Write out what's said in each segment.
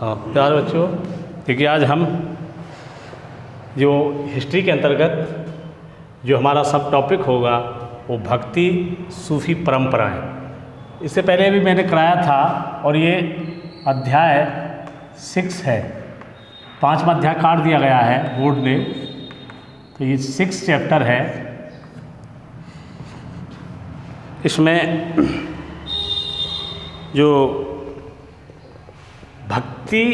प्यारे बच्चों, देखिए आज हम जो हिस्ट्री के अंतर्गत जो हमारा सब टॉपिक होगा वो भक्ति सूफी परंपराएं। इससे पहले भी मैंने कराया था और ये अध्याय 6 है। 5वां अध्याय काट दिया गया है बोर्ड ने, तो ये 6 चैप्टर है। इसमें जो भक्ति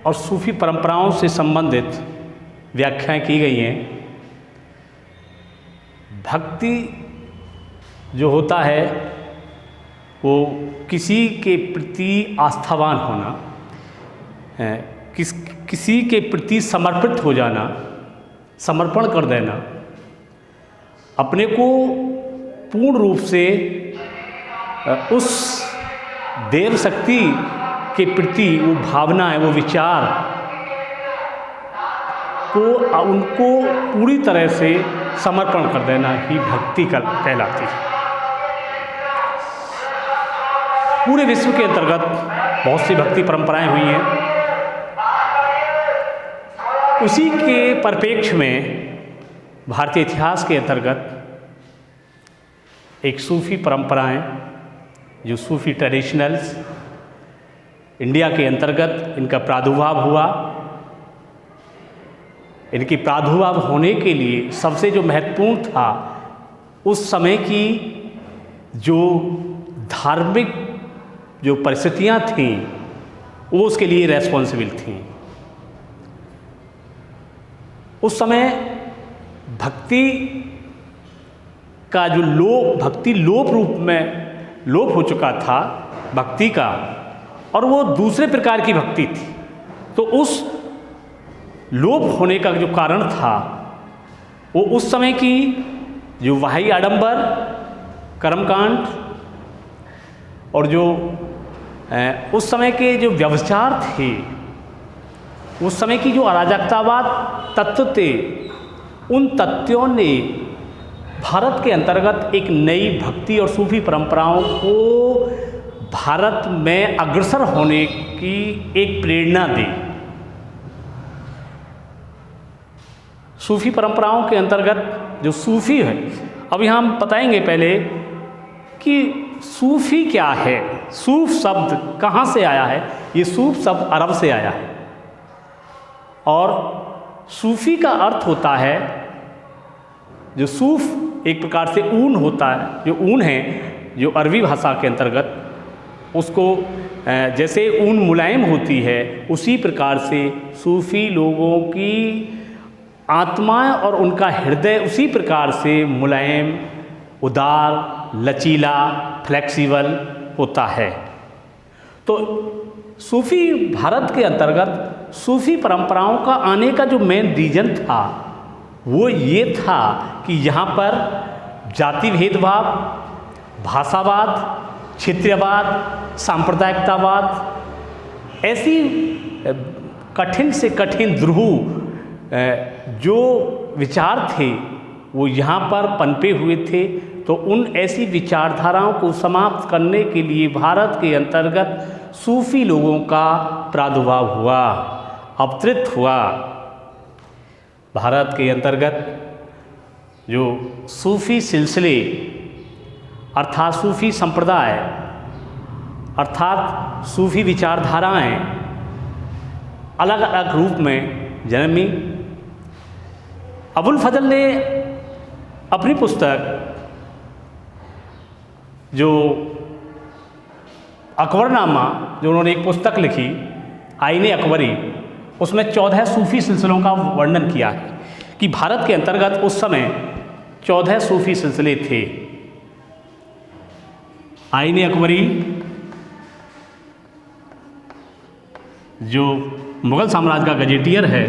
और सूफी परंपराओं से संबंधित व्याख्याएं की गई हैं। भक्ति जो होता है वो किसी के प्रति आस्थावान होना, किसी के प्रति समर्पित हो जाना, समर्पण कर देना, अपने को पूर्ण रूप से उस देव शक्ति के प्रति वो भावना है, वो विचार को उनको पूरी तरह से समर्पण कर देना ही भक्ति कहलाती है। पूरे विश्व के अंतर्गत बहुत सी भक्ति परंपराएं हुई हैं। उसी के परिप्रेक्ष्य में भारतीय इतिहास के अंतर्गत एक सूफी परंपराएं, जो सूफी ट्रेडिशनल्स इंडिया के अंतर्गत इनका प्रादुर्भाव हुआ। इनकी प्रादुर्भाव होने के लिए सबसे जो महत्वपूर्ण था, उस समय की जो धार्मिक जो परिस्थितियां थीं वो उसके लिए रेस्पॉन्सिबल थीं। उस समय भक्ति का जो भक्ति लोप रूप में लोप हो चुका था भक्ति का, और वो दूसरे प्रकार की भक्ति थी। तो उस लोप होने का जो कारण था वो उस समय की जो बाह्य आडंबर, कर्मकांड और जो उस समय के जो व्यभिचार थे, उस समय की जो अराजकतावाद तत्व थे, उन तत्वों ने भारत के अंतर्गत एक नई भक्ति और सूफी परंपराओं को भारत में अग्रसर होने की एक प्रेरणा दी। सूफी परंपराओं के अंतर्गत जो सूफी है, अब यहाँ हम बताएंगे पहले कि सूफी क्या है। सूफ शब्द कहाँ से आया है? ये सूफ शब्द अरब से आया है और सूफी का अर्थ होता है, जो सूफ एक प्रकार से ऊन होता है, जो ऊन है जो अरबी भाषा के अंतर्गत उसको जैसे ऊन मुलायम होती है, उसी प्रकार से सूफी लोगों की आत्माएं और उनका हृदय उसी प्रकार से मुलायम, उदार, लचीला, फ्लेक्सिबल होता है। तो सूफी भारत के अंतर्गत सूफी परंपराओं का आने का जो मेन रीज़न था वो ये था कि यहाँ पर जाति भेदभाव, भाषावाद, क्षेत्रीयवाद, सांप्रदायिकतावाद, ऐसी कठिन से कठिन ध्रुव जो विचार थे वो यहाँ पर पनपे हुए थे। तो उन ऐसी विचारधाराओं को समाप्त करने के लिए भारत के अंतर्गत सूफी लोगों का प्रादुर्भाव हुआ, अवतरित हुआ। भारत के अंतर्गत जो सूफी सिलसिले अर्थात सूफी संप्रदाय अर्थात सूफी विचारधाराएं अलग अलग रूप में जन्मी। अबुल फजल ने अपनी पुस्तक जो अकबरनामा, जो उन्होंने एक पुस्तक लिखी आईने अकबरी, उसमें 14 सूफी सिलसिलों का वर्णन किया है कि भारत के अंतर्गत उस समय 14 सूफी सिलसिले थे। आईने अकबरी जो मुग़ल साम्राज्य का गजेटियर है,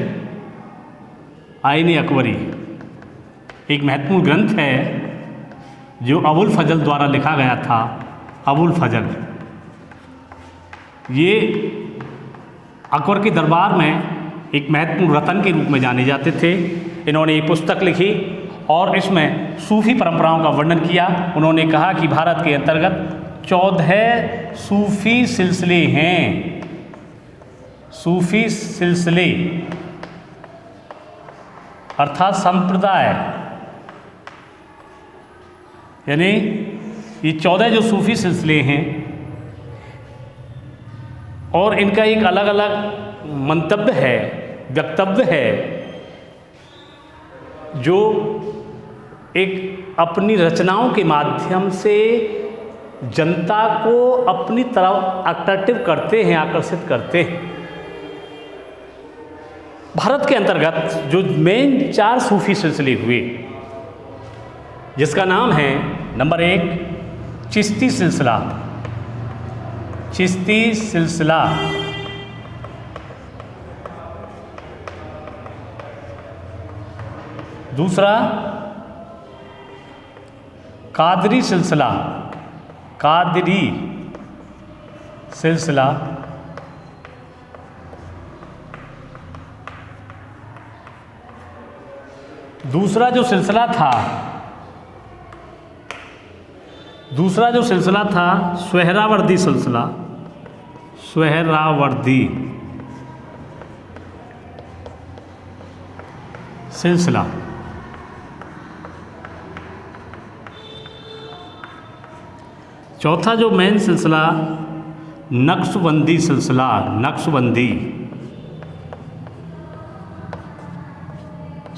आईने अकबरी एक महत्वपूर्ण ग्रंथ है जो अबुल फजल द्वारा लिखा गया था। अबुल फजल ये अकबर के दरबार में एक महत्वपूर्ण रतन के रूप में जाने जाते थे। इन्होंने एक पुस्तक लिखी और इसमें सूफी परंपराओं का वर्णन किया। उन्होंने कहा कि भारत के अंतर्गत 14 सूफी सिलसिले हैं सूफी सिलसिले अर्थात संप्रदाय, यानी ये 14 जो सूफी सिलसिले हैं और इनका एक अलग अलग मंतव्य है, वक्तव्य है, जो एक अपनी रचनाओं के माध्यम से जनता को अपनी तरफ अट्रैक्टिव करते हैं, आकर्षित करते हैं। भारत के अंतर्गत जो मेन 4 सूफी सिलसिले हुए, जिसका नाम है नंबर 1 चिश्ती सिलसिला, चिश्ती सिलसिला। दूसरा कादरी सिलसिला, कादरी सिलसिला। दूसरा जो सिलसिला था सुहरावर्दी सिलसिला, सुहरावर्दी सिलसिला। चौथा जो मेन सिलसिला नक्शबंदी सिलसिला, नक्शबंदी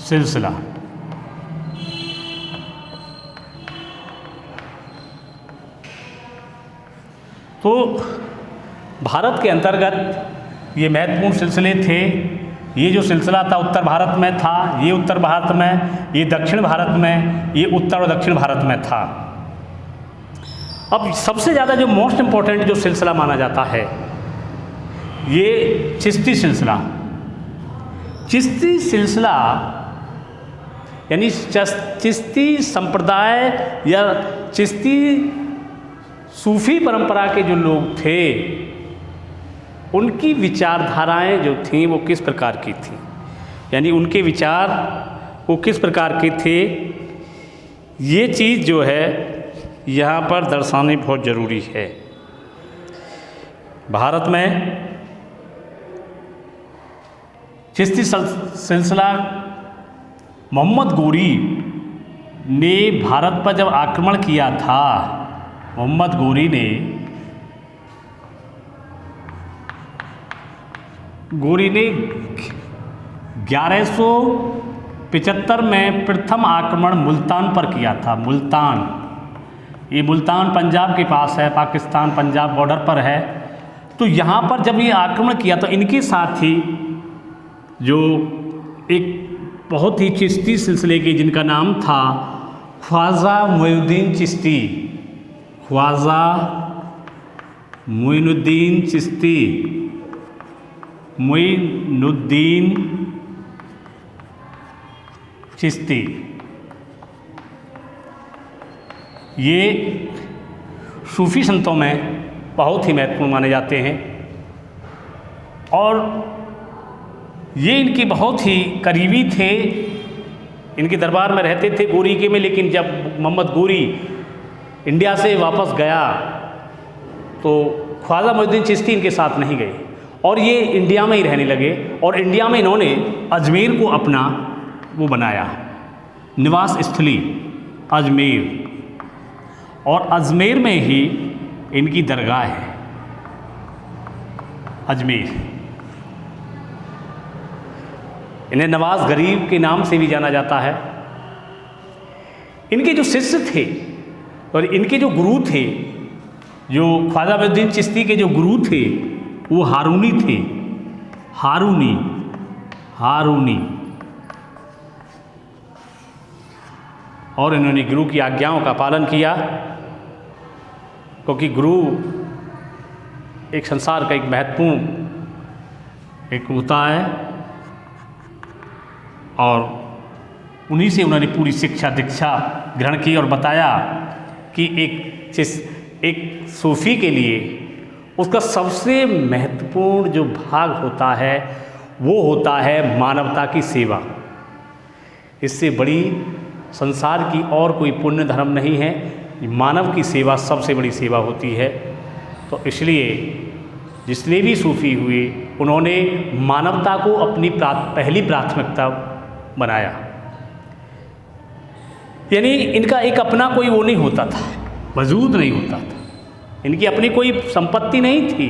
सिलसिला। तो भारत के अंतर्गत ये महत्वपूर्ण सिलसिले थे। ये जो सिलसिला था उत्तर भारत में था, ये उत्तर भारत में, ये दक्षिण भारत में, ये उत्तर और दक्षिण भारत में था। अब सबसे ज़्यादा जो मोस्ट इम्पोर्टेंट जो सिलसिला माना जाता है ये चिश्ती सिलसिला। चिश्ती सिलसिला यानी चिश्ती संप्रदाय या चिश्ती सूफी परंपरा के जो लोग थे उनकी विचारधाराएं जो थीं वो किस प्रकार की थीं, यानी उनके विचार वो किस प्रकार के थे, ये चीज़ जो है यहाँ पर दर्शानी बहुत ज़रूरी है। भारत में चिश्ती सिलसिला मोहम्मद गोरी ने भारत पर जब आक्रमण किया था, मोहम्मद गोरी ने 1175 में प्रथम आक्रमण मुल्तान पर किया था। मुल्तान, ये मुल्तान पंजाब के पास है, पाकिस्तान पंजाब बॉर्डर पर है। तो यहाँ पर जब ये आक्रमण किया तो इनके साथ ही जो एक बहुत ही चिश्ती सिलसिले के जिनका नाम था ख्वाजा मोइनुद्दीन चिश्ती, ख्वाजा मोइनुद्दीन चिश्ती, मोइनुद्दीन चिश्ती, ये सूफी संतों में बहुत ही महत्वपूर्ण माने जाते हैं और ये इनके बहुत ही करीबी थे। इनके दरबार में रहते थे गोरी के में, लेकिन जब मोहम्मद गोरी इंडिया से वापस गया तो ख्वाजा मोइनुद्दीन चिश्ती इनके साथ नहीं गए और ये इंडिया में ही रहने लगे और इंडिया में इन्होंने अजमेर को अपना वो बनाया निवास स्थली, अजमेर, और अजमेर में ही इनकी दरगाह है। अजमेर, इन्हें नवाज गरीब के नाम से भी जाना जाता है। इनके जो शिष्य थे और इनके जो गुरु थे, जो ख्वाजा मोइनुद्दीन चिश्ती के जो गुरु थे वो हारूनी थे, हारूनी, हारूनी। और इन्होंने गुरु की आज्ञाओं का पालन किया, क्योंकि गुरु एक संसार का एक महत्वपूर्ण एक होता है और उन्हीं से उन्होंने पूरी शिक्षा दीक्षा ग्रहण की और बताया कि एक सूफी के लिए उसका सबसे महत्वपूर्ण जो भाग होता है वो होता है मानवता की सेवा। इससे बड़ी संसार की और कोई पुण्य धर्म नहीं है, मानव की सेवा सबसे बड़ी सेवा होती है। तो इसलिए जितने भी सूफ़ी हुए उन्होंने मानवता को अपनी पहली प्राथमिकता बनाया। यानी इनका एक अपना कोई वो नहीं होता था, वजूद नहीं होता था, इनकी अपनी कोई संपत्ति नहीं थी,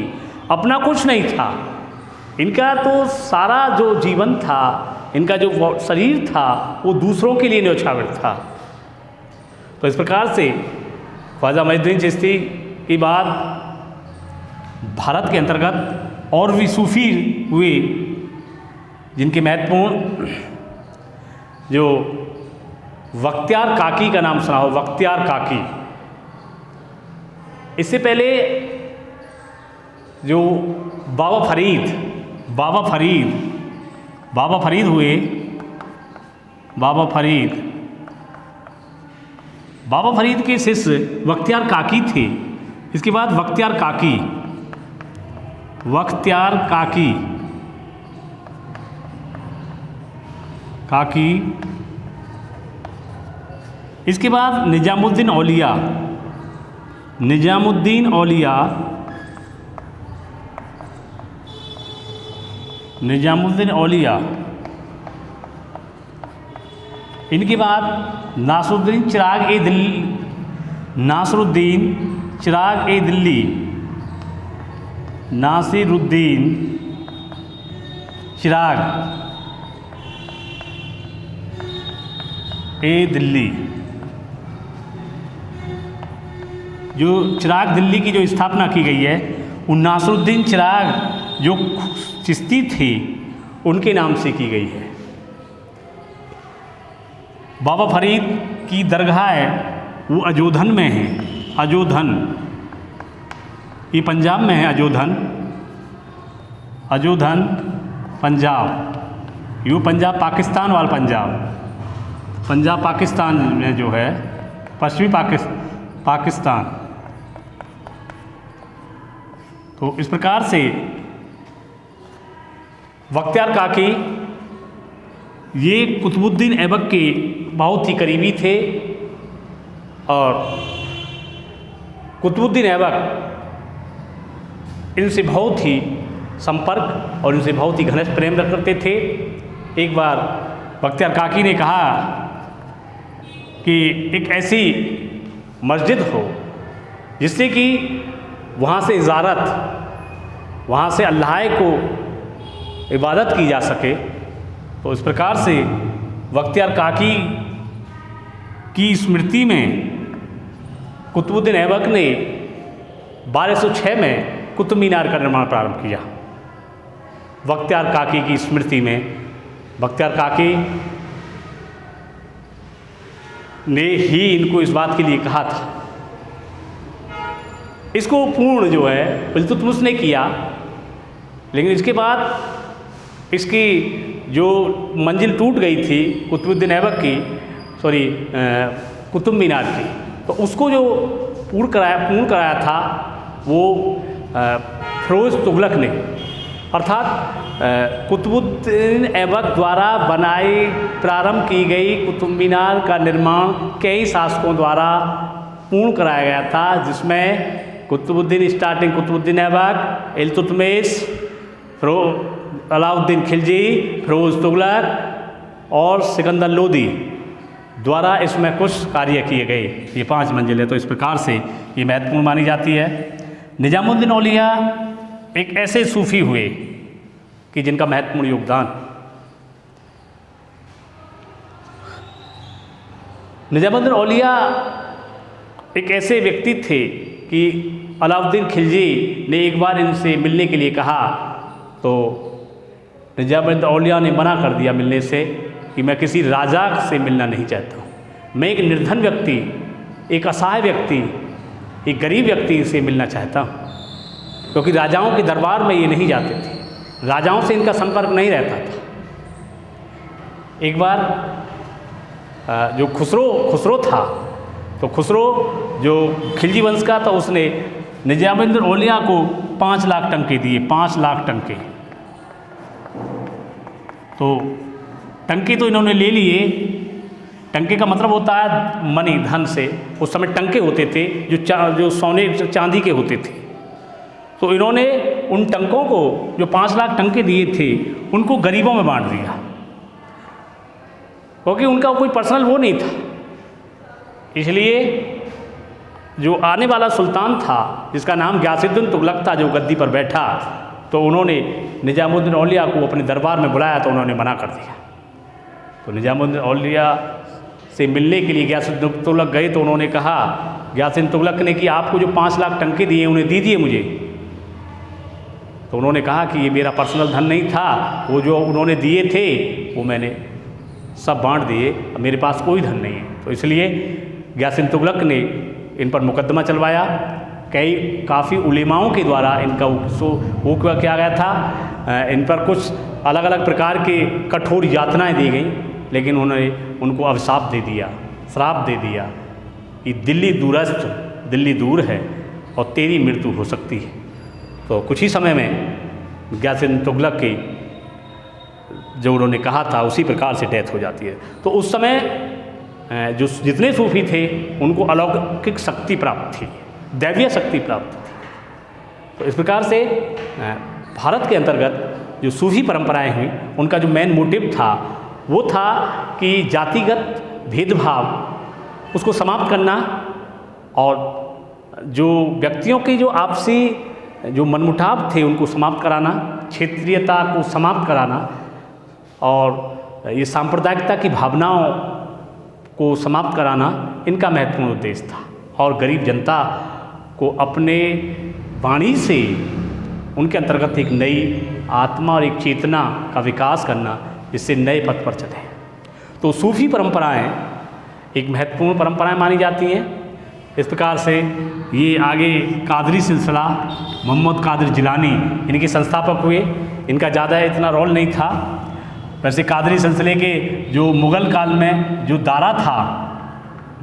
अपना कुछ नहीं था। इनका तो सारा जो जीवन था, इनका जो शरीर था, वो दूसरों के लिए न्यौछावर था। तो इस प्रकार से ख्वाजा मुइनुद्दीन चिश्ती की बात भारत के अंतर्गत और भी सूफ़ी हुए जिनके महत्वपूर्ण, जो बख्तियार काकी का नाम सुना हो, बख्तियार काकी। इससे पहले जो बाबा फरीद हुए, बाबा फरीद के शिष्य बख्तियार काकी थे। इसके बाद बख्तियार काकी, इसके बाद निजामुद्दीन औलिया, इनके बाद नासरुद्दीन चिराग ए दिल्ली। जो चिराग दिल्ली की जो स्थापना की गई है, वो नासरुद्दीन चिराग जो चिश्ती थे उनके नाम से की गई है। बाबा फरीद की दरगाह है वो अजोधन में है, ये पंजाब में है, अजोधन पंजाब, यूँ पंजाब पाकिस्तान वाला पंजाब पाकिस्तान में जो है, पश्चिमी पाकिस्तान। तो इस प्रकार से बख्तियार काकी ये कुतुबुद्दीन ऐबक के बहुत ही करीबी थे और कुतुबुद्दीन ऐबक इनसे बहुत ही संपर्क और इनसे बहुत ही घनिष्ठ प्रेम करते थे। एक बार बख्तियार काकी ने कहा कि एक ऐसी मस्जिद हो जिससे कि वहाँ से इजारत, वहाँ से अल्लाह को इबादत की जा सके। तो इस प्रकार से बख्तियार काकी की स्मृति में कुतुबुद्दीन ऐबक ने 1206 में कुतुब मीनार का निर्माण प्रारंभ किया। बख्तियार काकी की स्मृति में बख्तियार काकी ने ही इनको इस बात के लिए कहा था। इसको पूर्ण जो है इल्तुतमिश ने किया, लेकिन इसके बाद इसकी जो मंजिल टूट गई थी कुतुबुद्दीन ऐबक की, कुतुब मीनार की, तो उसको जो पूर्ण कराया था वो फिरोज़ तुगलक ने, अर्थात कुतुबुद्दीन ऐबक द्वारा बनाई प्रारंभ की गई कुतुब मीनार का निर्माण कई शासकों द्वारा पूर्ण कराया गया था, जिसमें कुतुबुद्दीन ऐबक, इल्तुतमिश, अलाउद्दीन खिलजी, फिरोज़ तुगलक और सिकंदर लोदी द्वारा इसमें कुछ कार्य किए गए। ये 5 मंजिलें तो इस प्रकार से ये महत्वपूर्ण मानी जाती है। निजामुद्दीन औलिया एक ऐसे सूफ़ी हुए कि जिनका महत्वपूर्ण योगदान, निजामुद्दीन औलिया एक ऐसे व्यक्ति थे कि अलाउद्दीन खिलजी ने एक बार इनसे मिलने के लिए कहा तो निजामुद्दीन औलिया ने मना कर दिया मिलने से कि मैं किसी राजा से मिलना नहीं चाहता हूँ, मैं एक निर्धन व्यक्ति, एक असहाय व्यक्ति, एक गरीब व्यक्ति से मिलना चाहता हूँ, क्योंकि राजाओं के दरबार में ये नहीं जाते थे, राजाओं से इनका संपर्क नहीं रहता था। एक बार जो खुसरो था, तो खुसरो जो खिलजी वंश का था, उसने निजामुद्दीन औलिया को 5 लाख टंके दिए, 5 लाख टंके। तो टंके तो इन्होंने ले लिए। टंके का मतलब होता है मनी, धन से। उस समय टंके होते थे जो सोने चांदी के होते थे। तो इन्होंने उन टंकों को, जो 5 लाख टंके दिए थे, उनको गरीबों में बांट दिया, क्योंकि उनका कोई पर्सनल वो नहीं था। इसलिए जो आने वाला सुल्तान था, जिसका नाम गयासुद्दीन तुगलक था, जो गद्दी पर बैठा, तो उन्होंने निजामुद्दीन औलिया को अपने दरबार में बुलाया, तो उन्होंने मना कर दिया। तो निजामुद्दीन औलिया से मिलने के लिए गयासुद्दीन तुगलक गए, तो उन्होंने कहा, गयासुद्दीन तुगलक ने, कि आपको जो 5 लाख टंके दिए उन्हें दीजिए मुझे। तो उन्होंने कहा कि ये मेरा पर्सनल धन नहीं था, वो जो उन्होंने दिए थे वो मैंने सब बांट दिए, अब मेरे पास कोई धन नहीं है। तो इसलिए गयासुद्दीन तुगलक ने इन पर मुकदमा चलवाया। काफ़ी उलेमाओं के द्वारा इनका वो किया गया था, इन पर कुछ अलग अलग प्रकार के कठोर यातनाएं दी गई, लेकिन उन्होंने उनको अभिशाप दे दिया, श्राप दे दिया कि दिल्ली दूरस्थ, दिल्ली दूर है और तेरी मृत्यु हो सकती है। तो कुछ ही समय में गयासुद्दीन तुगलक की जो उन्होंने कहा था उसी प्रकार से डेथ हो जाती है। तो उस समय जो जितने सूफी थे उनको अलौकिक शक्ति प्राप्त थी, दैवीय शक्ति प्राप्त थी। तो इस प्रकार से भारत के अंतर्गत जो सूफी परंपराएं हुई, उनका जो मेन मोटिव था वो था कि जातिगत भेदभाव उसको समाप्त करना, और जो व्यक्तियों की जो आपसी जो मनमुटाव थे उनको समाप्त कराना, क्षेत्रीयता को समाप्त कराना, और ये सांप्रदायिकता की भावनाओं को समाप्त कराना इनका महत्वपूर्ण उद्देश्य था। और गरीब जनता को अपने वाणी से उनके अंतर्गत एक नई आत्मा और एक चेतना का विकास करना, जिससे नए पथ पर चले। तो सूफी परंपराएं एक महत्वपूर्ण परंपराएं मानी जाती हैं। इस प्रकार से ये आगे कादरी सिलसिला, मोहम्मद कादिर जिलानी इनके संस्थापक हुए। इनका ज़्यादा इतना रोल नहीं था। वैसे कादरी सिलसिले के जो मुग़ल काल में जो दारा था,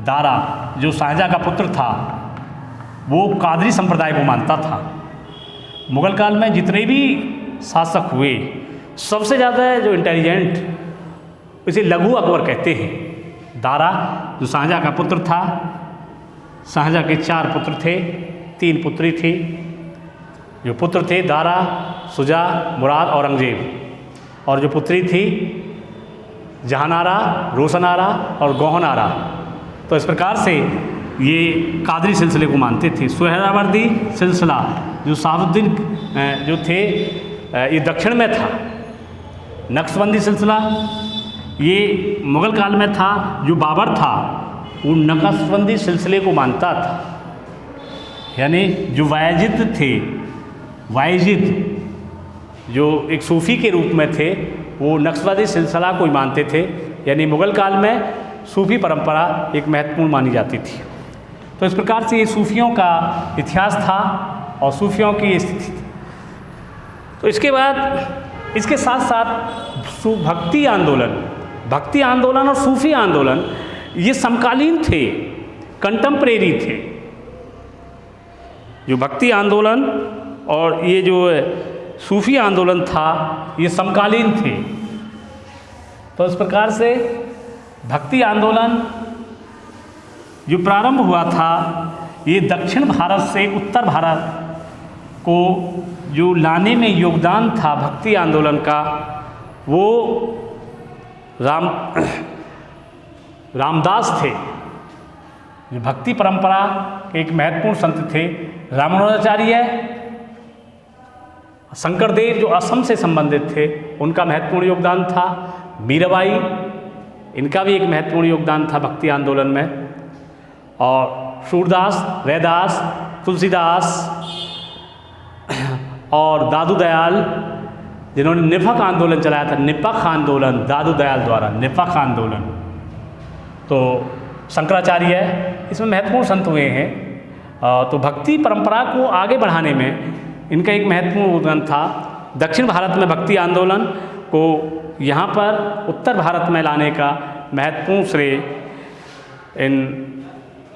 दारा जो शाहजहाँ का पुत्र था, वो कादरी संप्रदाय को मानता था। मुग़ल काल में जितने भी शासक हुए, सबसे ज़्यादा जो इंटेलिजेंट, इसे लघु अकबर कहते हैं। दारा जो शाहजहाँ का पुत्र था, शाहजहाँ के 4 पुत्र थे, 3 पुत्री थी। जो पुत्र थे दारा, शुजा, मुराद, औरंगजेब, और जो पुत्री थी जहानारा, रोशनारा और गौहनारा। तो इस प्रकार से ये कादरी सिलसिले को मानते थे। सुहरावर्दी सिलसिला जो शहाबुद्दीन जो थे, ये दक्षिण में था। नक्शबंदी सिलसिला ये मुग़ल काल में था। जो बाबर था वो नक्शबंदी सिलसिले को मानता था। यानी जो वायजिद थे, वायजिद जो एक सूफ़ी के रूप में थे, वो नक्शबंदी सिलसिला को ही मानते थे। यानी मुग़ल काल में सूफ़ी परंपरा एक महत्वपूर्ण मानी जाती थी। तो इस प्रकार से ये सूफ़ियों का इतिहास था और सूफ़ियों की स्थिति। तो इसके बाद इसके साथ साथ भक्ति आंदोलन और सूफ़ी आंदोलन ये समकालीन थे, कंटेम्परेरी थे। जो भक्ति आंदोलन और ये जो सूफ़ी आंदोलन था, ये समकालीन थे। तो इस प्रकार से भक्ति आंदोलन जो प्रारंभ हुआ था, ये दक्षिण भारत से उत्तर भारत को जो लाने में योगदान था भक्ति आंदोलन का, वो रामदास थे। जो भक्ति परंपरा के एक महत्वपूर्ण संत थे। रामानुजाचार्य, शंकरदेव जो असम से संबंधित थे, उनका महत्वपूर्ण योगदान था। मीराबाई, इनका भी एक महत्वपूर्ण योगदान था भक्ति आंदोलन में। और सूरदास, रैदास, तुलसीदास और दादू दयाल, जिन्होंने निपख आंदोलन चलाया था। निपख आंदोलन दादू दयाल द्वारा, निपख आंदोलन। तो शंकराचार्य इसमें महत्वपूर्ण संत हुए हैं। तो भक्ति परंपरा को आगे बढ़ाने में इनका एक महत्वपूर्ण योगदान था। दक्षिण भारत में भक्ति आंदोलन को यहाँ पर उत्तर भारत में लाने का महत्वपूर्ण श्रेय इन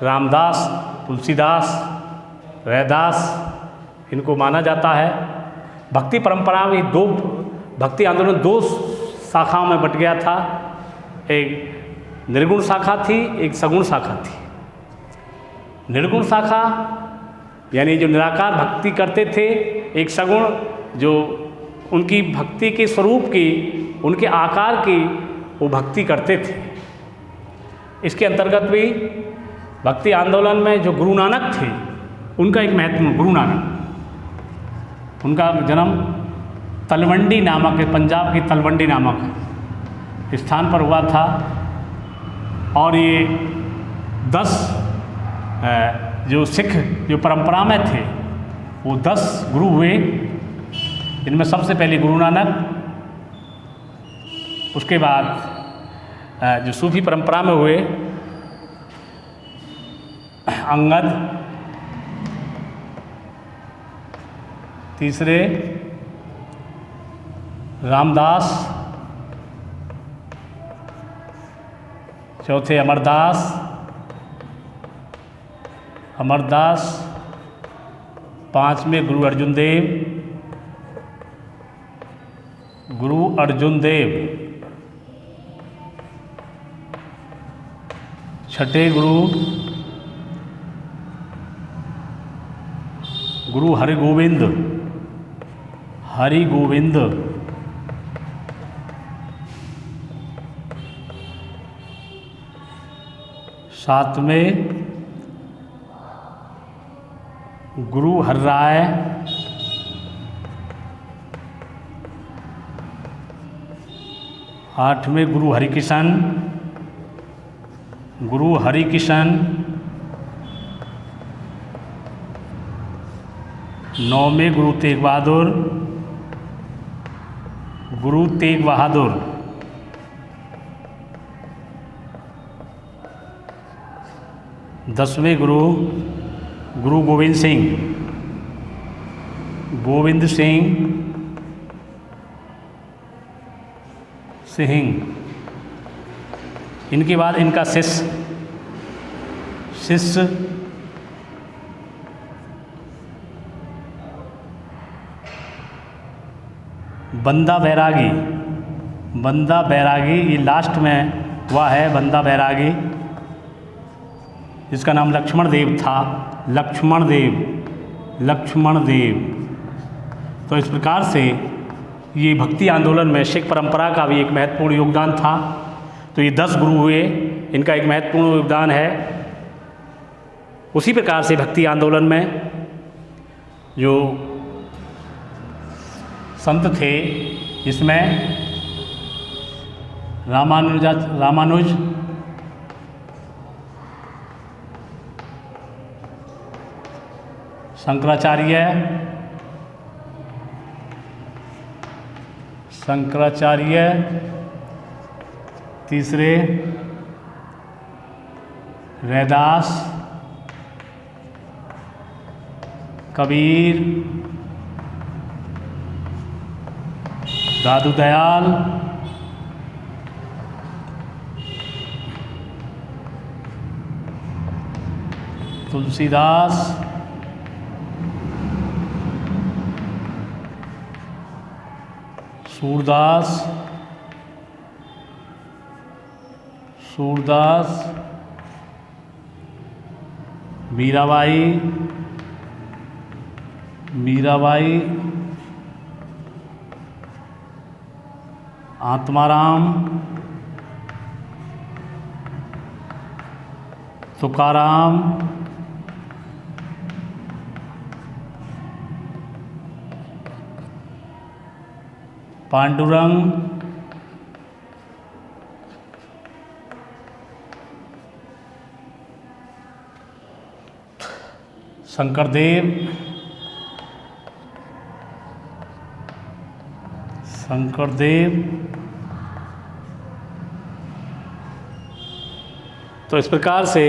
रामदास, तुलसीदास, रैदास, इनको माना जाता है। भक्ति परंपरा में भक्ति आंदोलन 2 शाखाओं में बट गया था। एक निर्गुण शाखा थी, एक सगुण शाखा थी। निर्गुण शाखा यानी जो निराकार भक्ति करते थे, एक सगुण जो उनकी भक्ति के स्वरूप की, उनके आकार की वो भक्ति करते थे। इसके अंतर्गत भी भक्ति आंदोलन में जो गुरु नानक थे, उनका एक महत्वपूर्ण, गुरु नानक, उनका जन्म तलवंडी नामक, पंजाब की तलवंडी नामक स्थान पर हुआ था। और ये 10 जो सिख जो परंपरा में थे वो 10 गुरु हुए। इनमें सबसे पहले गुरु नानक, उसके बाद जो सूफी परंपरा में हुए अंगद, तीसरे रामदास, चौथे अमरदास, पांचवें गुरु अर्जुन देव, छठे गुरु हरिगोविंद, सातवें गुरु हरराय, आठवें गुरु हरिकिशन, नौवें गुरु तेग बहादुर, 10वें गुरु गोविंद सिंह। इनके बाद इनका शिष्य बंदा बैरागी, ये लास्ट में हुआ है बंदा बैरागी, जिसका नाम लक्ष्मण देव था, लक्ष्मण देव। तो इस प्रकार से ये भक्ति आंदोलन में सिख परंपरा का भी एक महत्वपूर्ण योगदान था। तो ये 10 गुरु हुए, इनका एक महत्वपूर्ण योगदान है। उसी प्रकार से भक्ति आंदोलन में जो संत थे, जिसमें रामानुज, शंकराचार्य, तीसरे रैदास, कबीर, दादू दयाल, तुलसीदास, सूरदास, मीराबाई, आत्माराम, तुकाराम, पांडुरंग, शंकरदेव, तो इस प्रकार से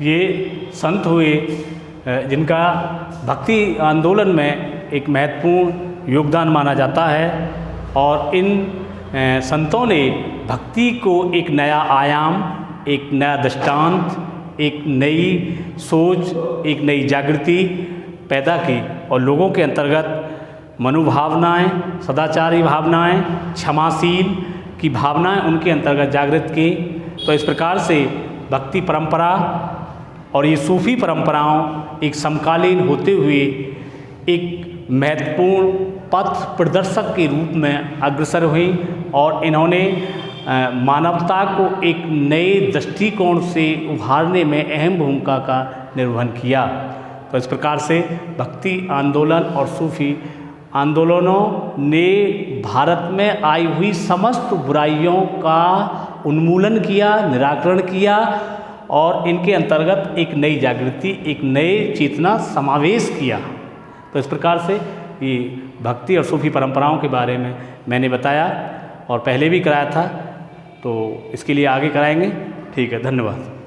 ये संत हुए जिनका भक्ति आंदोलन में एक महत्वपूर्ण योगदान माना जाता है। और इन संतों ने भक्ति को एक नया आयाम, एक नया दृष्टांत, एक नई सोच, एक नई जागृति पैदा की और लोगों के अंतर्गत मनोभावनाएं, सदाचारी भावनाएं, क्षमाशील की भावनाएं उनके अंतर्गत जागृत की। तो इस प्रकार से भक्ति परंपरा और ये सूफी परंपराओं एक समकालीन होते हुए एक महत्वपूर्ण पथ प्रदर्शक के रूप में अग्रसर हुई और इन्होंने मानवता को एक नए दृष्टिकोण से उभारने में अहम भूमिका का निर्वहन किया। तो इस प्रकार से भक्ति आंदोलन और सूफी आंदोलनों ने भारत में आई हुई समस्त बुराइयों का उन्मूलन किया, निराकरण किया और इनके अंतर्गत एक नई जागृति, एक नए चेतना समावेश किया। तो इस प्रकार से ये भक्ति और सूफी परंपराओं के बारे में मैंने बताया और पहले भी कराया था, तो इसके लिए आगे कराएंगे। ठीक है, धन्यवाद।